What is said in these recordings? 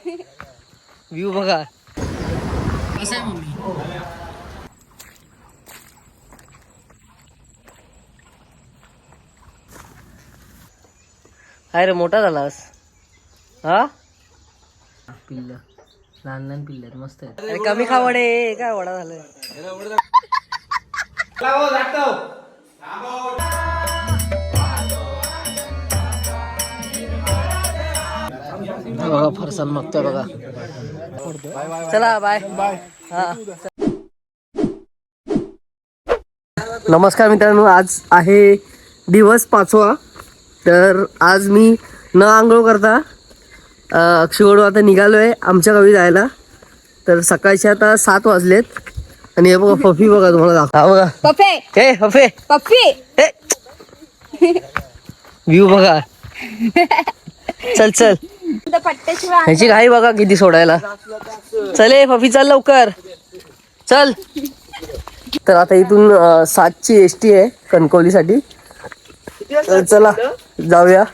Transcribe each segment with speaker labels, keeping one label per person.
Speaker 1: View बघा कसा आहे मम्मी. काय रे मोठा झालास हा. पिल्ल लहान लहान पिल्ल आहेत मस्त आहेत. कमी खा वडे काय वडा झालाय. बघा फरसान मागतोय बघा. चला बाय बाय. हा नमस्कार मित्रांनो, आज आहे दिवस 5वा. तर आज मी न आंघोळ करता अक्षयगड आता निघालोय आमच्या गावी जायला. तर सकाळचे आता 7 वाजलेत आणि हे बघा पफी बघा तुम्हाला दाखवा. बघा पफे हे पफे पफी व्ह्यू बघा. चल चल ह्याची घाई बघा किती सोडायला. चले पफी चल लवकर चल. तर आता इथून 7ची ST आहे कणकवलीसाठी. तर चला जाऊया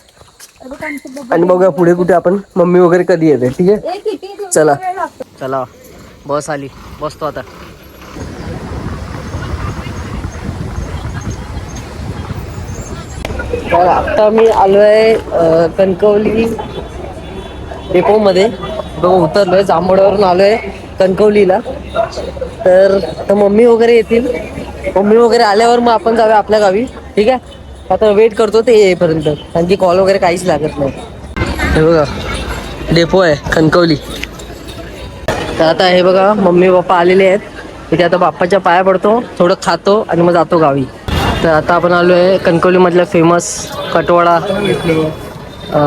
Speaker 1: आणि बघूया पुढे कुठे आपण. मम्मी वगैरे कधी येते ठीक आहे. चला चला बस आली बसतो आता. तर आता मी आलोय कणकवली डेपो मध्ये. बघा उतरलोय जांभोड्यावरून आलोय कणकवलीला. तर आता मम्मी वगैरे येतील. मम्मी वगैरे आल्यावर मग आपण जाऊया आपल्या गावी ठीक आहे. आता वेट करतो ते येईपर्यंत कारण की कॉल वगैरे काहीच लागत नाही. हे बघा डेपो आहे कणकवली. तर आता हे बघा मम्मी पप्पा आलेले आहेत. तिथे आता बाप्पाच्या पाया पडतो थोडं खातो आणि मग जातो गावी. तर आता आपण आलो आहे कणकवली मधलं फेमस कटवाडा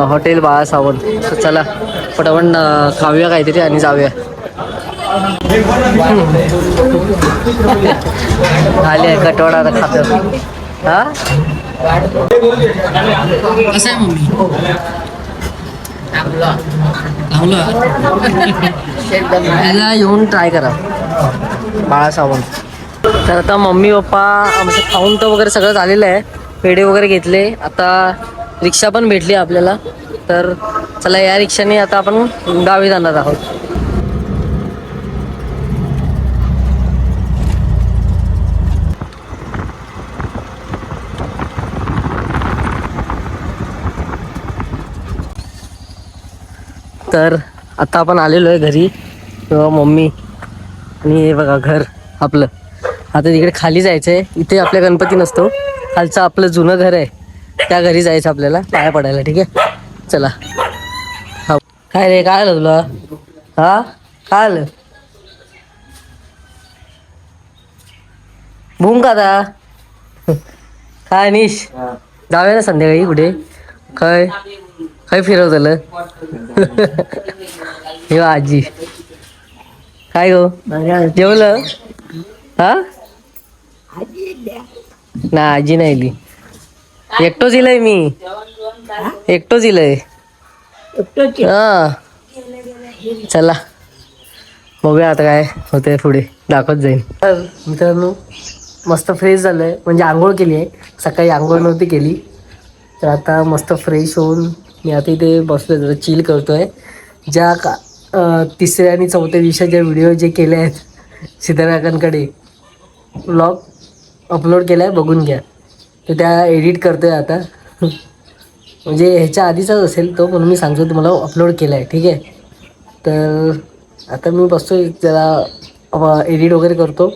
Speaker 1: हॉटेल बाळा सावंत. तर चला पटापट खाऊया काहीतरी आणि जाऊया. आले आहे कटवाडा आता खातो. हा कसं आहे मम्मी याला येऊन ट्राय करा बाळा सावंत. तर आता मम्मी पप्पा आमचं खाऊन तर वगैरे सगळं झालेलं आहे. पेढे वगैरे घेतले. आता रिक्षा पण भेटली आपल्याला. तर चला या रिक्षाने आता आपण गावी जाणार आहोत. तर आता आपण आलेलो आहे घरी. तेव्हा मम्मी आणि हे बघा घर आपलं. आता तिकडे खाली जायचं आहे. इथे आपल्या गणपती नसतो. खालचं आपलं जुनं घर आहे त्या घरी जायचं आपल्याला पाया पडायला ठीक आहे. चला. हा काय रे काय आलं तुला हा काय आलं भूम का आता काय निश जाऊया ना संध्याकाळी कुठे. काय काय फिरव झालं हे आजी काय गो जेवलं हा. ना आजी नाही इली. एकटोच इलय मी एकटोच इलय हा. चला बघूया आता काय होतंय पुढे दाखवत जाईल. तर मित्रांनो मस्त फ्रेश झालंय म्हणजे आंघोळ केली आहे. सकाळी आंघोळ नव्हती केली. तर आता मस्त फ्रेश होऊन मी आता इथे बसलोय जरा चिल करतोय. ज्या तिसऱ्या आणि चौथ्या दिवसाच्या व्हिडिओ जे केले आहेत सिद्धराकांकडे व्लॉग अपलोड केला आहे बघून घ्या. तर त्या एडिट करतोय आता म्हणजे ह्याच्या आधीचाच असेल तो म्हणून मी सांगतो तुम्हाला अपलोड केला आहे ठीक आहे. तर आता मी बसतो जरा एडिट वगैरे करतो.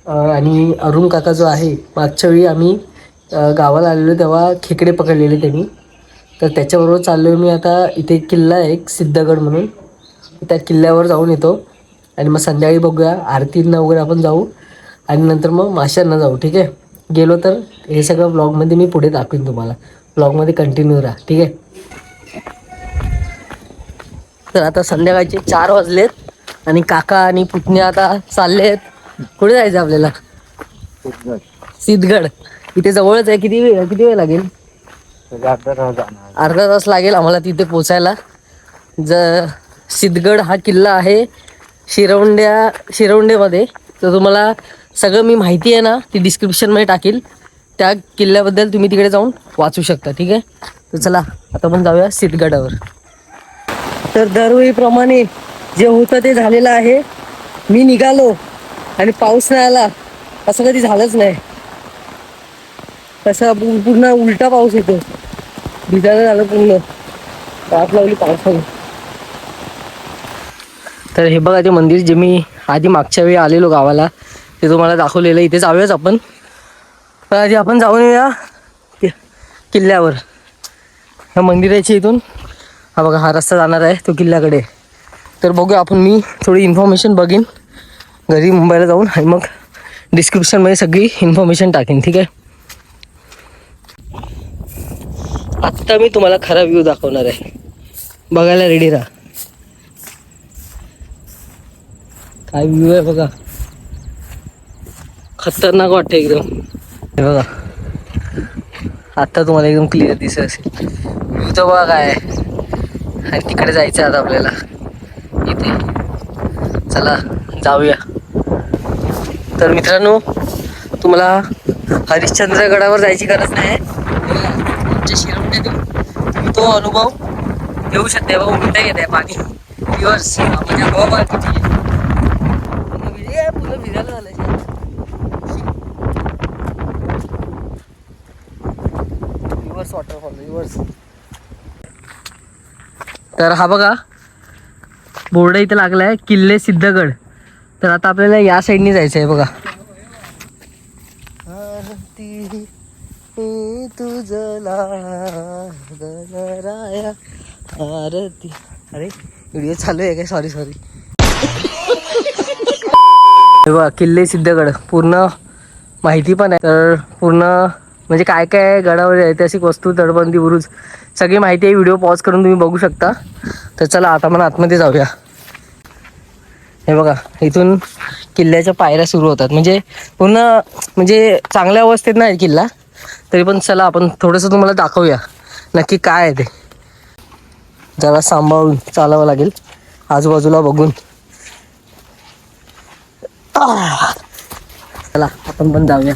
Speaker 1: आणि अरुण काका जो आहे मागच्या वेळी आम्ही गावाला आलेलो तेव्हा खेकडे पकडलेले त्यांनी. तर त्याच्याबरोबर चाललो आहे मी आता. इथे किल्ला आहे एक सिद्धगड म्हणून त्या किल्ल्यावर जाऊन येतो आणि मग संध्याकाळी बघूया आरतींना वगैरे आपण जाऊ आणि नंतर मग माशांना जाऊ ठीक आहे. गेलो तर हे सगळं ब्लॉगमध्ये मी पुढे दाखवीन तुम्हाला. ब्लॉगमध्ये कंटिन्यू राहा ठीक आहे. तर आता संध्याकाळचे 4 वाजलेत आणि काका आणि पुतण्या आता चालले आहेत. कुठे जायचं आपल्याला सिद्धगड. इथे जवळच आहे. किती वेळ लागेल. अर्धा तास लागेल आम्हाला तिथे पोचायला. सिद्धगड हा किल्ला आहे शिरवंडेमध्ये. तर तुम्हाला सगळं मी माहिती आहे ना ती डिस्क्रिप्शनमध्ये टाकील. त्या किल्ल्याबद्दल तुम्ही तिकडे जाऊन वाचू शकता ठीक आहे. तर चला आता पण जाऊया सिद्धगडावर. तर दरवेळीप्रमाणे जे होतं ते झालेलं आहे. मी निघालो आणि पाऊस नाही आला असं कधी झालंच नाही. तसा पूर्ण उलटा पाऊस येतो. भिजायला झालं पूर्ण, वाट लावली पावसाने. तर हे बघा ते मंदिर जे मी आधी मागच्या वेळी आलेलो गावाला ते तुम्हाला दाखवलेलं. इथे जाऊयाच आपण, पण आधी आपण जाऊन येऊया किल्ल्यावर. ह्या मंदिराच्या इथून हा बघा हा रस्ता जाणार आहे तो किल्ल्याकडे. तर बघूया आपण, मी थोडी इन्फॉर्मेशन बघीन घरी मुंबईला जाऊन आणि मग डिस्क्रिप्शनमध्ये सगळी इन्फॉर्मेशन टाकेन, ठीक आहे. आत्ता मी तुम्हाला खरा व्ह्यू दाखवणार आहे, बघायला रेडी राहा. काय व्ह्यू आहे बघा, खतरनाक वाटतं एकदम. हे बघा आत्ता तुम्हाला एकदम क्लिअर दिसत असेल व्ह्यू तर बघा काय आहे. आणि तिकडे जायचं आता आपल्याला. इथे चला जाऊया. तर मित्रांनो, तुम्हाला हरिश्चंद्रगडावर जायची गरज नाही. आमच्या शिरवण्यातून तुम्ही तो अनुभव घेऊ शकता. बघा उलटा येत आहे पाणी, रिव्हर्स म्हणजे हवामान किती आहे. पूर्ण फिरायला झालं रिव्हर्स वॉटरफॉल रिव्हर्स. तर हा बघा बोर्ड इथे लागलाय, किल्ले सिद्धगड. तर आता आपल्याला या साईडने जायचं आहे बघा. आरती तुझला गणराया आरती. अरे व्हिडिओ चालू आहे काय, सॉरी. हे बघा किल्ले सिद्धगड पूर्ण माहिती पण आहे. तर पूर्ण म्हणजे काय काय गडावर ऐतिहासिक वस्तू, तटबंदी, बुरुज सगळी माहिती आहे. व्हिडिओ पॉज करून तुम्ही बघू शकता. तर चला आता मला आतमध्ये जाऊया. हे बघा इथून किल्ल्याच्या पायऱ्या सुरू होतात. म्हणजे पूर्ण म्हणजे चांगल्या अवस्थेत नाही किल्ला, तरी पण चला आपण थोडंसं तुम्हाला दाखवूया नक्की काय आहे ते. जरा सांभाळून चालावं लागेल आजूबाजूला बघून. चला आपण पण जाऊया.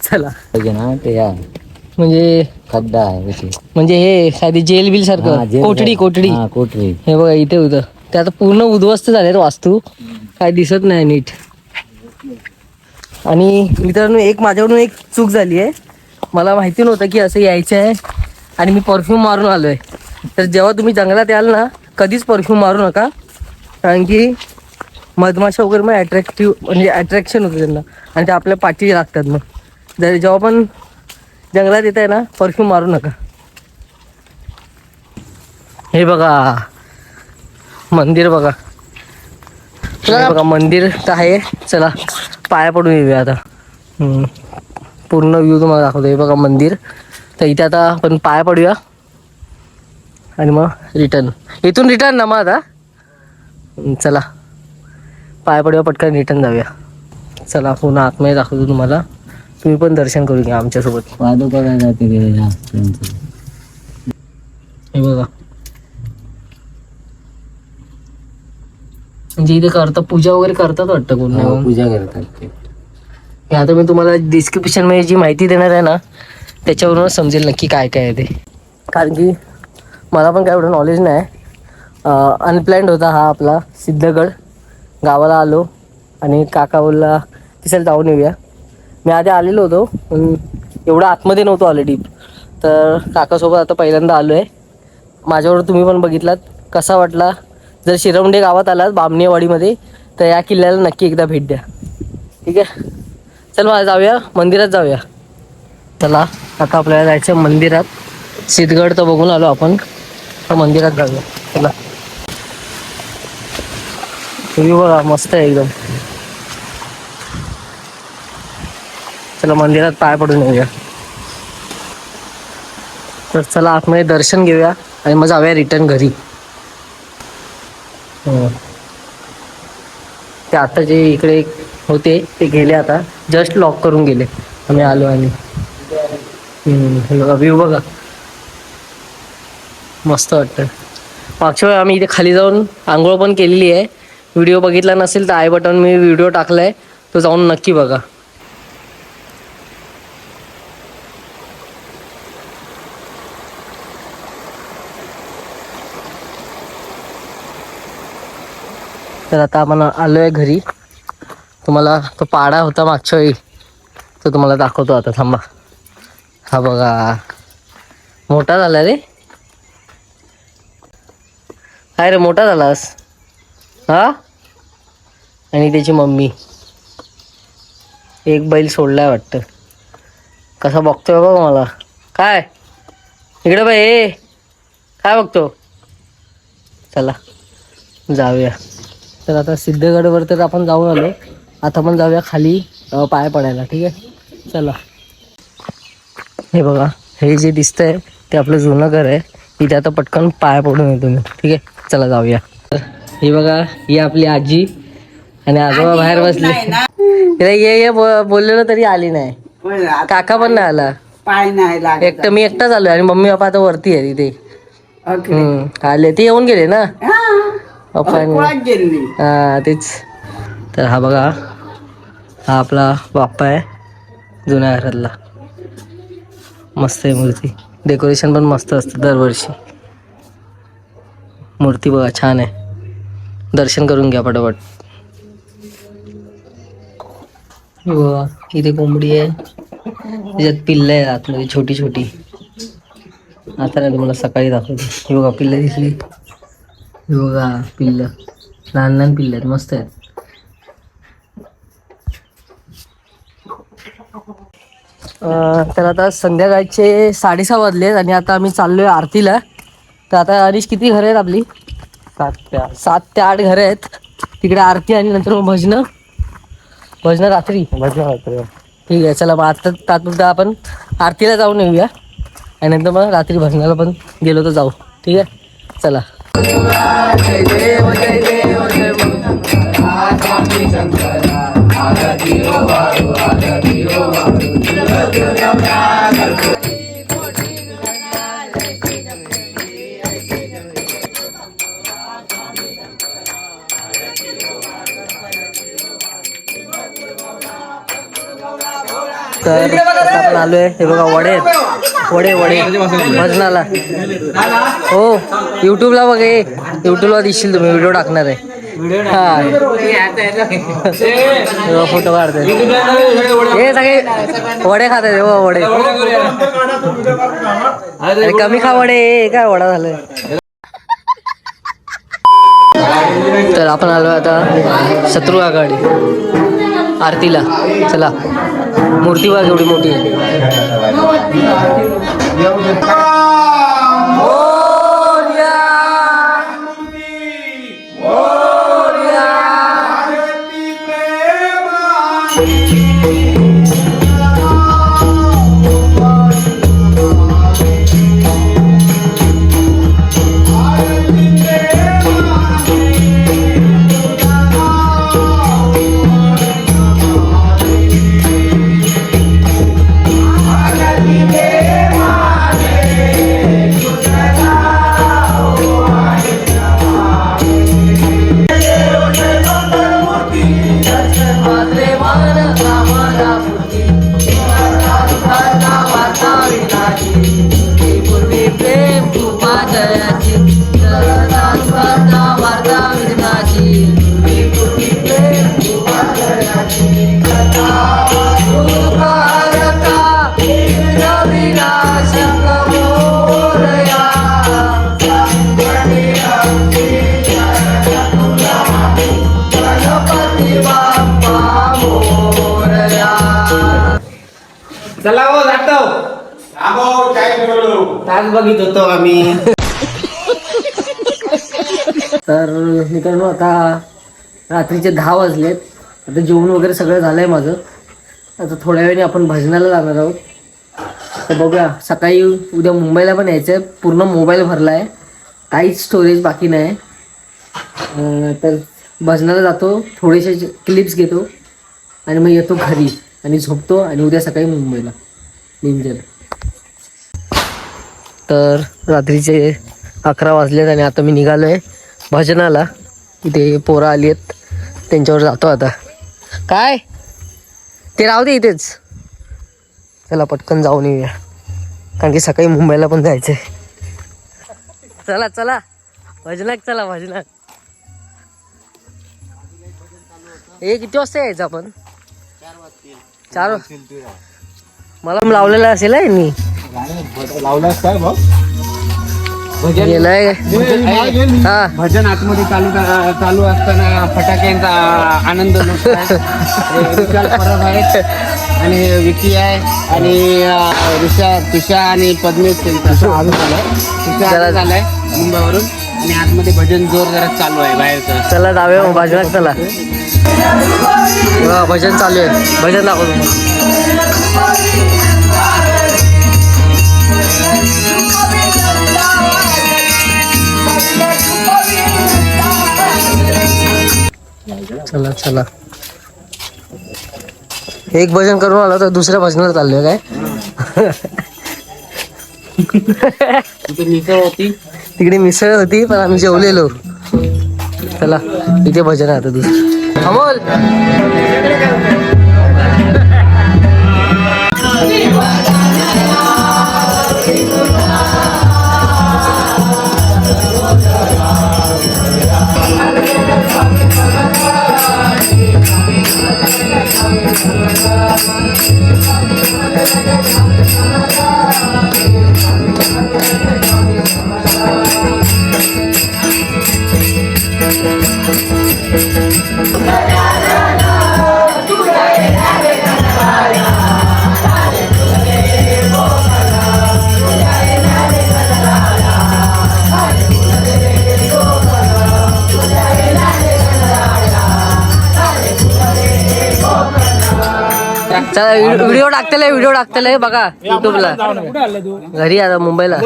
Speaker 1: चला
Speaker 2: ना ते या
Speaker 1: म्हणजे
Speaker 2: खड्डा आहे
Speaker 1: म्हणजे हे साधी जेल बिल सारखं, कोठडी. हे बघा इथे होतं ते, आता पूर्ण उद्ध्वस्त झालेत वास्तू, काय दिसत नाही नीट. आणि मित्रांनो एक माझ्याकडून एक चूक झाली आहे. मला माहिती नव्हतं की असं यायचं आहे आणि मी परफ्यूम मारून आलो आहे. तर जेव्हा तुम्ही जंगलात याल ना कधीच परफ्यूम मारू नका, कारण की मधमाशा वगैरे मग म्हणजे अट्रॅक्शन होतं त्यांना आणि ते आपल्या पाठी लागतात. मग जर जेव्हा पण जंगलात येत आहे ना परफ्यूम मारू नका. हे बघा मंदिर बघा, मंदिर तर आहे. चला पाया पडून येऊया आता. पूर्ण व्ह्यू तुम्हाला दाखवतो. हे बघा मंदिर. तर इथे आता आपण पाया पडूया आणि मग इथून रिटर्न ना मग आता. चला पाया पडूया, पटकन रिटर्न जाऊया. चला पुन्हा आतमध्ये दाखवतो तुम्हाला, तुम्ही पण दर्शन करू घ्या आमच्यासोबत. हे बघा म्हणजे इथे करतात पूजा वगैरे करतात वाटतं कोण,
Speaker 2: पूजा करतात ते.
Speaker 1: हे आता मी तुम्हाला डिस्क्रिप्शन मध्ये जी माहिती देणार आहे ना त्याच्यावरूनच समजेल नक्की काय काय आहे ते. कारण की मला पण काय एवढं नॉलेज नाही. अनप्लॅन्ड होता हा आपला सिद्धगड. गावाला आलो आणि काका बोलला तिथं जाऊन येऊया. मी आधी आलेलो होतो पण एवढं आतमध्ये नव्हतो आलो डीप. तर काकासोबत आता पहिल्यांदा आलो आहे. माझ्यावर तुम्ही पण बघितलात कसा वाटला. जर शिरवंडे गावात आलात बामणेवाडीमध्ये तर या किल्ल्याला नक्की एकदा भेट द्या, ठीक आहे. चल मला जाऊया मंदिरात जाऊया. चला आता आपल्याला जायचं मंदिरात. सिद्धगड तर बघून आलो आपण, तर मंदिरात जाऊया. चला व्ह्यू बघा मस्त आहे एकदम. चला मंदिरात पाय पडून येऊया. तर चला आतमध्ये दर्शन घेऊया आणि मग जाऊया रिटर्न घरी. ते आता जे इकडे होते ते गेले, आता जस्ट लॉक करून गेले. आम्ही आलो आणि व्ह्यू बघा मस्त वाटतं. मागच्या वेळी आम्ही इथे खाली जाऊन आंघोळ पण केलेली आहे. व्हिडिओ बघितला नसेल तर आय बटन मी व्हिडिओ टाकलाय, तो जाऊन नक्की बघा. तर आता आपण आलो आहे घरी. तुम्हाला तो पाडा होता मागच्या वेळी तो तुम्हाला दाखवतो आता. थांबा. हा बघा मोठा झाला रे. काय रे मोठा झालास हा. आणि त्याची मम्मी एक बैल सोडलाय वाटतं. कसा बघतोय बघ मला. काय इकडे बाई हे काय बघतो. चला जाऊया. तर आता सिद्धगडवर तर आपण जाऊन आलो. आता पण जाऊया खाली पाय पडायला. ठीक आहे चला. हे बघा हे जे दिसतंय ते आपलं जुनं घर आहे. इथे आता पटकन पाय पडून येतो मी. ठीक आहे चला जाऊया. हे बघा ही आपली आजी आणि आजोबा बाहेर बसले. ये बोललेलो तरी आली नाही. काका पण नाही आला.
Speaker 3: पाय नाही
Speaker 1: एकटं मी एकटाच आलोय आणि मम्मी पप्पा आता वरती आहे तिथे. आले ते येऊन गेले ना पप्पा. हा तेच. तर हा बघा हा आपला बाप्पा आहे जुन्या घरातला. मस्त आहे मूर्ती. डेकोरेशन पण मस्त असतं दरवर्षी. मूर्ती बघा छान आहे. दर्शन करून घ्या पटापट. बघा इथे कोंबडी आहे. त्याच्यात पिल्लं आहे आतमध्ये छोटी छोटी. आता नाही तुम्हाला सकाळी दाखवतो. हे बघा पिल्लं दिसली. हे बघा पिल्लं लहान लहान पिल्लं आहेत मस्त आहेत. तर आता संध्याकाळचे 6:30 वाजलेत आणि आता आम्ही चाललोय आरतीला. तर आता अनिश किती घरं आहेत आपली. 7 ते 8 घरं आहेत. तिकडे आरती आणि नंतर मग भजनं रात्री. ठीक आहे चला. मग आता तात्पुरता आपण आरतीला जाऊन येऊया आणि नंतर मग रात्री भजनाला पण गेलो तर जाऊ. ठीक आहे चला. तर आपण आलोय. हे बघा वडे वडे वडे भजनाला. हो युट्यूबला बघ. युट्यूबला दिसशील तुम्ही. व्हिडिओ टाकणार आहे. हा फोटो काढतोय. हे सगळे वडे खात आहेत. वडे कमी खा वडे. काय वडा झालाय. तर आपण आलो आता शत्रू आघाडी आरतीला. चला मूर्ती बघ एवढी मोठी आहे.
Speaker 3: चला हो जातो. तास बघित होतो आम्ही.
Speaker 1: तर मित्रांनो आता रात्रीचे 10 वाजलेत. आता जेवण वगैरे सगळं झालंय माझं. आता थोड्या वेळाने आपण भजनाला जाणार आहोत. तर बघूया. सकाळी उद्या मुंबईला पण यायचं आहे. पूर्ण मोबाईल भरला आहे. काहीच स्टोरेज बाकी नाही. तर भजनाला जातो. थोडेसे क्लिप्स घेतो आणि मग येतो घरी आणि झोपतो आणि उद्या सकाळी मुंबईला निघेल. तर रात्रीचे 11 वाजलेत आणि आता मी निघालो आहे भजनाला. इथे पोरं आली आहेत त्यांच्यावर जातो आता. काय ते राहू दे इथेच. चला पटकन जाऊन येऊया कारण की सकाळी मुंबईला पण जायचं आहे. चला चला भजनाक चला भजनाक. हे किती वाजता यायचं आपण 4 मला लावलेला असेल आहे मी
Speaker 3: लावलास काय भाऊ
Speaker 1: गेलाय हा
Speaker 3: भजन आतमध्ये चालू असताना फटाक्यांचा आनंद लुटताय. विशाल परब आहे आणि विकी आहे आणि तुषा आणि पद्मेश तुषा झालाय मुंबईवरून आणि आतमध्ये भजन जोर जरा चालू आहे बाहेरचं.
Speaker 1: चला जाऊया बाजूला चला भजन चालू आहे भजन दाखवतो. चला चला एक भजन करून आला तर दुसऱ्या भजनाला चाललोय काय.
Speaker 3: तिथे मिसळ होती
Speaker 1: तिकडे मिसळ होती पण आम्ही जेवलेलो. चला इथे भजन आहे आता दुसरं अमोल. चला व्हिडिओ टाकतेला बघा युट्यूबला. घरी आता मुंबईला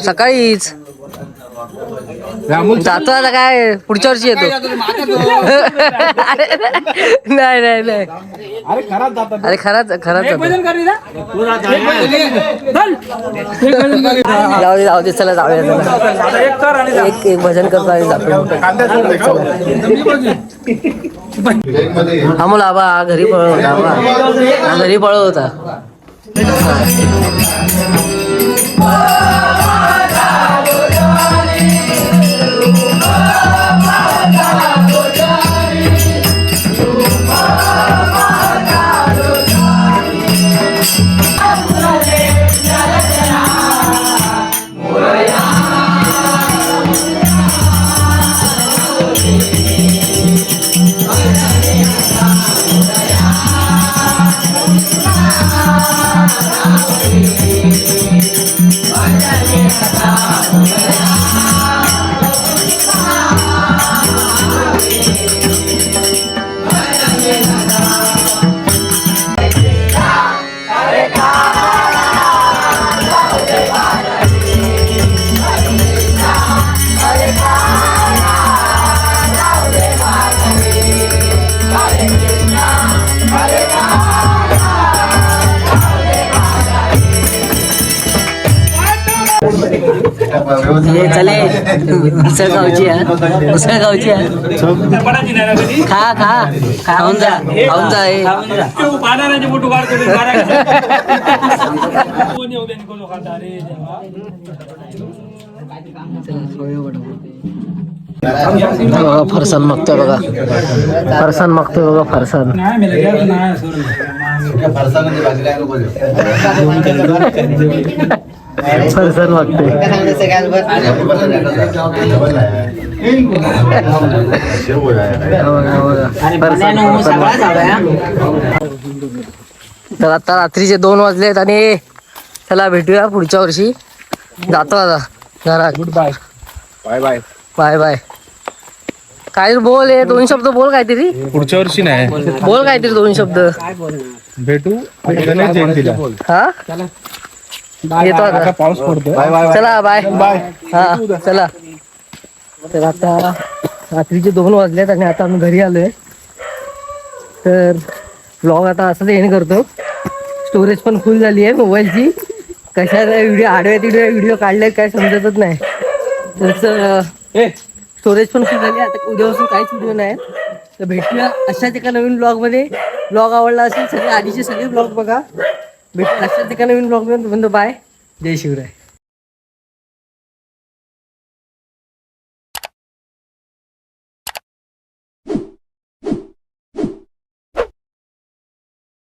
Speaker 1: सकाळीच जातो आता काय पुढच्या वर्षी येतो. नाही नाही नाही अरे खराच जाऊ दे चला जाऊया एक भजन करतो आणि जातो. हा मुला आबा घरी पळव होता चले उसळगावची खा खाऊन जा फरसान मागतोय बघा फरसान फरसान मागतोय. तर आता रात्रीचे 2 वाजलेत आणि चला भेटूया पुढच्या वर्षी. जातो आता घरात. Good bye bye bye bye. काय बोल 2 शब्द बोल काहीतरी.
Speaker 4: पुढच्या वर्षी नाही
Speaker 1: बोल काहीतरी 2 शब्द.
Speaker 4: भेटू गणेश जयंतीला.
Speaker 1: हा येतो आता
Speaker 4: पाऊस पडतो.
Speaker 1: चला बाय बाय. हा चला. तर आता रात्रीचे 2 वाजलेत आणि आता आम्ही घरी आलोय. तर ब्लॉग आता असंच एंड करतो. स्टोरेज पण फुल झाली आहे मोबाईलची. कशाला व्हिडिओ आडव्या तिडव्या व्हिडिओ काढले काय समजतच नाही. तर स्टोरेज पण फुल झाली. आता उद्यापासून काहीच व्हिडिओ नाही. तर भेटूया अशाच एका नवीन ब्लॉगमध्ये. ब्लॉग आवडला असेल सगळे आधीचे सगळे ब्लॉग बघा. भेटू अशाच एका नवीन ब्लॉगमध्ये. बाय. जय शिवराय.